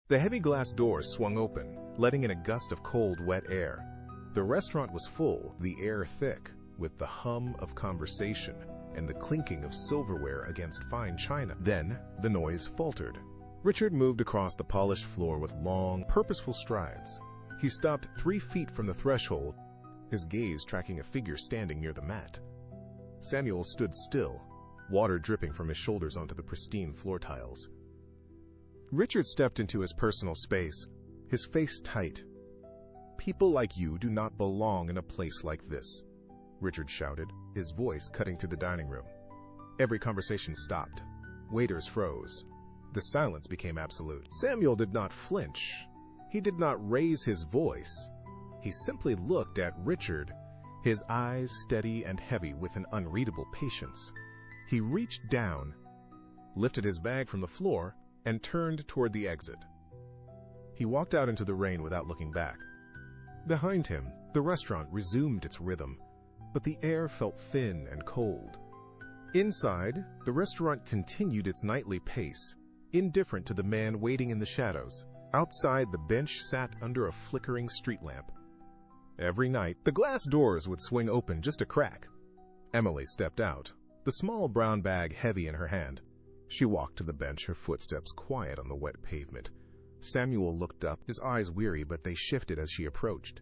The heavy glass doors swung open, letting in a gust of cold, wet air. The restaurant was full, the air thick, with the hum of conversation and the clinking of silverware against fine china. Then, the noise faltered. Richard moved across the polished floor with long, purposeful strides. He stopped 3 feet from the threshold, his gaze tracking a figure standing near the mat. Samuel stood still, water dripping from his shoulders onto the pristine floor tiles. Richard stepped into his personal space, his face tight. "People like you do not belong in a place like this," Richard shouted, his voice cutting through the dining room. Every conversation stopped. Waiters froze. The silence became absolute. Samuel did not flinch. He did not raise his voice. He simply looked at Richard, his eyes steady and heavy with an unreadable patience. He reached down, lifted his bag from the floor, and turned toward the exit. He walked out into the rain without looking back. Behind him, the restaurant resumed its rhythm, but the air felt thin and cold. Inside, the restaurant continued its nightly pace, indifferent to the man waiting in the shadows. Outside, the bench sat under a flickering street lamp. Every night, the glass doors would swing open just a crack. Emily stepped out, the small brown bag heavy in her hand. She walked to the bench, her footsteps quiet on the wet pavement. Samuel looked up, his eyes weary, but they shifted as she approached.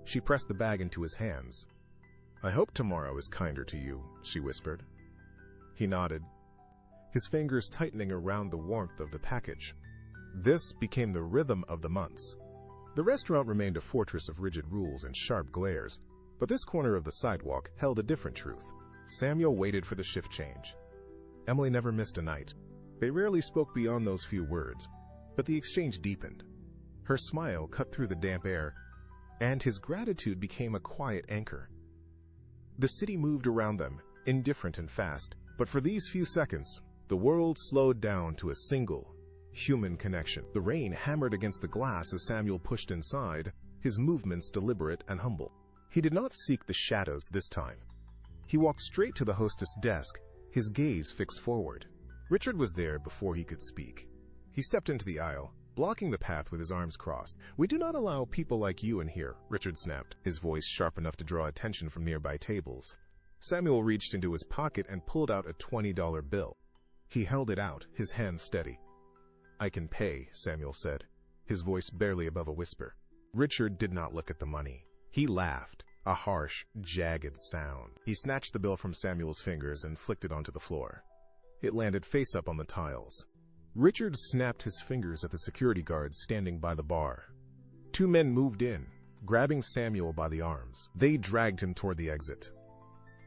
She pressed the bag into his hands. "I hope tomorrow is kinder to you," she whispered. He nodded, his fingers tightening around the warmth of the package. This became the rhythm of the months. The restaurant remained a fortress of rigid rules and sharp glares, but this corner of the sidewalk held a different truth. Samuel waited for the shift change. Emily never missed a night. They rarely spoke beyond those few words, but the exchange deepened. Her smile cut through the damp air, and his gratitude became a quiet anchor. The city moved around them, indifferent and fast, but for these few seconds, the world slowed down to a single, human connection. The rain hammered against the glass as Samuel pushed inside, his movements deliberate and humble. He did not seek the shadows this time. He walked straight to the hostess' desk, his gaze fixed forward. Richard was there before he could speak. He stepped into the aisle, blocking the path with his arms crossed. "We do not allow people like you in here," Richard snapped, his voice sharp enough to draw attention from nearby tables. Samuel reached into his pocket and pulled out a $20 bill. He held it out, his hand steady. "I can pay," Samuel said, his voice barely above a whisper. Richard did not look at the money. He laughed, a harsh, jagged sound. He snatched the bill from Samuel's fingers and flicked it onto the floor. It landed face up on the tiles. Richard snapped his fingers at the security guards standing by the bar. 2 men moved in, grabbing Samuel by the arms. They dragged him toward the exit.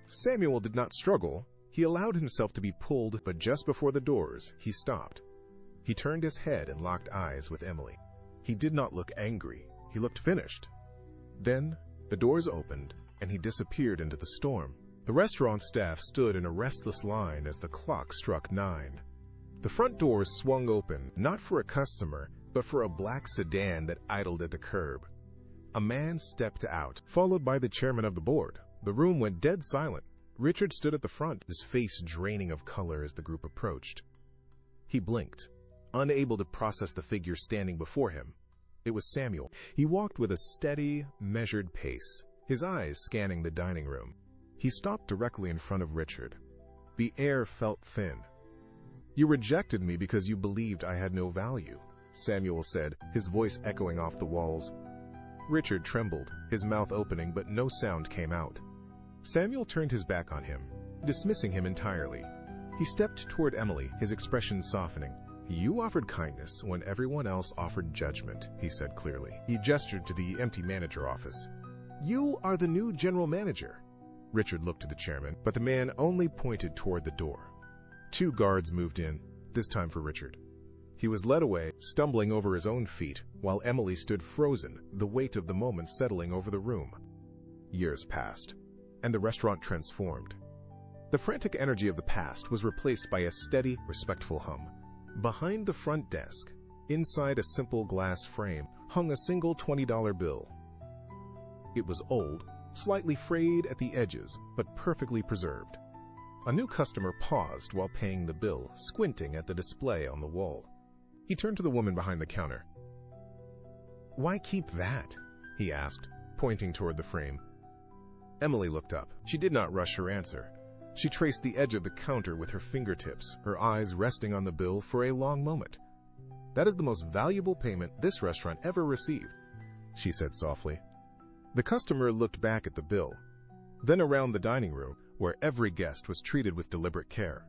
Samuel did not struggle. He allowed himself to be pulled, but just before the doors, he stopped. He turned his head and locked eyes with Emily. He did not look angry. He looked finished. Then, the doors opened, and he disappeared into the storm. The restaurant staff stood in a restless line as the clock struck 9. The front doors swung open, not for a customer, but for a black sedan that idled at the curb. A man stepped out, followed by the chairman of the board. The room went dead silent. Richard stood at the front, his face draining of color as the group approached. He blinked, unable to process the figure standing before him. It was Samuel. He walked with a steady, measured pace, his eyes scanning the dining room. He stopped directly in front of Richard. The air felt thin. "You rejected me because you believed I had no value," Samuel said, his voice echoing off the walls. Richard trembled, his mouth opening, but no sound came out. Samuel turned his back on him, dismissing him entirely. He stepped toward Emily, his expression softening. "You offered kindness when everyone else offered judgment," he said clearly. He gestured to the empty manager office. "You are the new general manager." Richard looked to the chairman, but the man only pointed toward the door. 2 guards moved in, this time for Richard. He was led away, stumbling over his own feet, while Emily stood frozen, the weight of the moment settling over the room. Years passed, and the restaurant transformed. The frantic energy of the past was replaced by a steady, respectful hum. Behind the front desk, inside a simple glass frame, hung a single $20 bill. It was old, slightly frayed at the edges, but perfectly preserved. A new customer paused while paying the bill, squinting at the display on the wall. He turned to the woman behind the counter. "Why keep that?" he asked, pointing toward the frame. Emily looked up. She did not rush her answer. She traced the edge of the counter with her fingertips, her eyes resting on the bill for a long moment. "That is the most valuable payment this restaurant ever received," she said softly. The customer looked back at the bill, then around the dining room, where every guest was treated with deliberate care.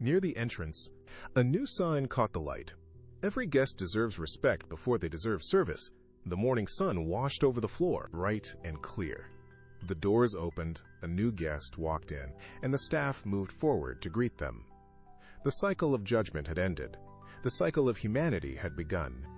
Near the entrance, a new sign caught the light. "Every guest deserves respect before they deserve service." The morning sun washed over the floor, bright and clear. The doors opened, a new guest walked in, and the staff moved forward to greet them. The cycle of judgment had ended. The cycle of humanity had begun.